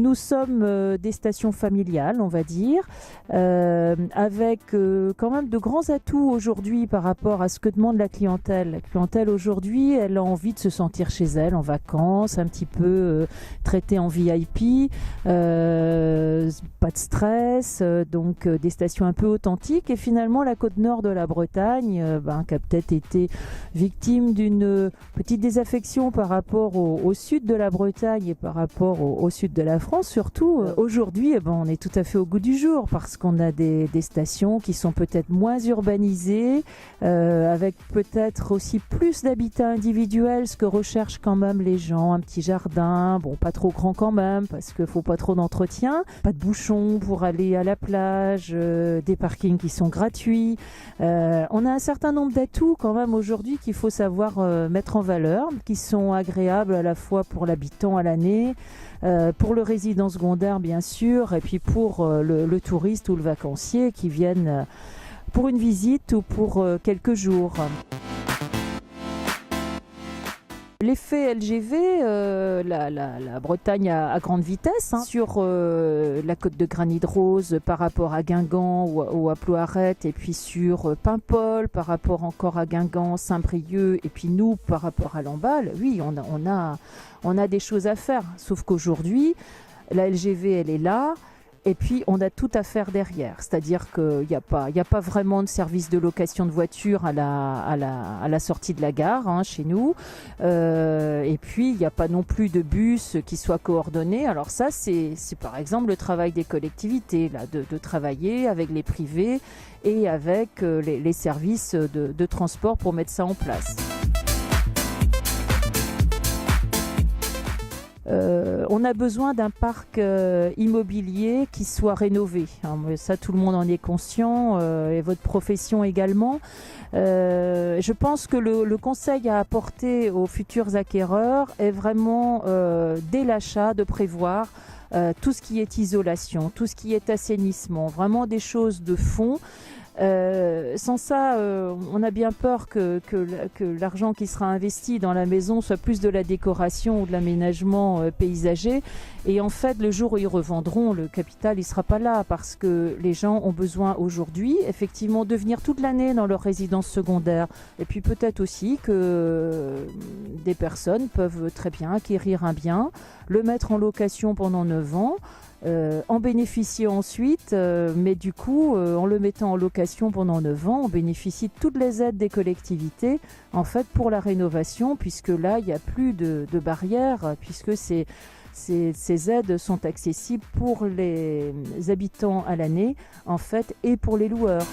Nous sommes des stations familiales, on va dire, avec quand même de grands atouts aujourd'hui par rapport à ce que demande la clientèle. La clientèle aujourd'hui, elle a envie de se sentir chez elle, en vacances, un petit peu traitée en VIP, pas de stress, donc des stations un peu authentiques. Et finalement, la côte nord de la Bretagne, qui a peut-être été victime d'une petite désaffection par rapport au sud de la Bretagne et par rapport au sud de la France surtout. Aujourd'hui, on est tout à fait au goût du jour parce qu'on a des stations qui sont peut-être moins urbanisées, avec peut-être aussi plus d'habitat individuel, ce que recherchent quand même les gens. Un petit jardin, pas trop grand quand même parce qu'il ne faut pas trop d'entretien, pas de bouchons pour aller à la plage, des parkings qui sont gratuits. On a un certain nombre d'atouts quand même aujourd'hui qu'il faut savoir mettre en valeur, qui sont agréables à la fois pour l'habitant à l'année, pour le résident secondaire bien sûr, et puis pour le touriste ou le vacancier qui viennent pour une visite ou pour quelques jours. L'effet LGV, la Bretagne à grande vitesse, sur la côte de Granit-Rose par rapport à Guingamp ou à Plouaret, et puis sur Paimpol par rapport encore à Guingamp, Saint-Brieuc, et puis nous par rapport à Lamballe. Oui, on a des choses à faire, sauf qu'aujourd'hui, la LGV, elle est là. Et puis, on a tout à faire derrière. C'est-à-dire qu'il n'y a pas vraiment de service de location de voiture à la sortie de la gare, chez nous. Et puis, il n'y a pas non plus de bus qui soient coordonnés. Alors ça, c'est par exemple le travail des collectivités, là, de travailler avec les privés et avec les services de transport pour mettre ça en place. On a besoin d'un parc immobilier qui soit rénové. Ça, tout le monde en est conscient, et votre profession également. Je pense que le conseil à apporter aux futurs acquéreurs est vraiment, dès l'achat, de prévoir tout ce qui est isolation, tout ce qui est assainissement, vraiment des choses de fond. Sans ça, on a bien peur que l'argent qui sera investi dans la maison soit plus de la décoration ou de l'aménagement paysager. Et en fait, le jour où ils revendront, le capital, il sera pas là parce que les gens ont besoin aujourd'hui, effectivement, de venir toute l'année dans leur résidence secondaire. Et puis peut-être aussi que des personnes peuvent très bien acquérir un bien, le mettre en location pendant 9 ans, en bénéficier ensuite, mais du coup, en le mettant en location pendant 9 ans, on bénéficie de toutes les aides des collectivités, en fait, pour la rénovation, puisque là, il n'y a plus de barrières, puisque ces aides sont accessibles pour les habitants à l'année, en fait, et pour les loueurs.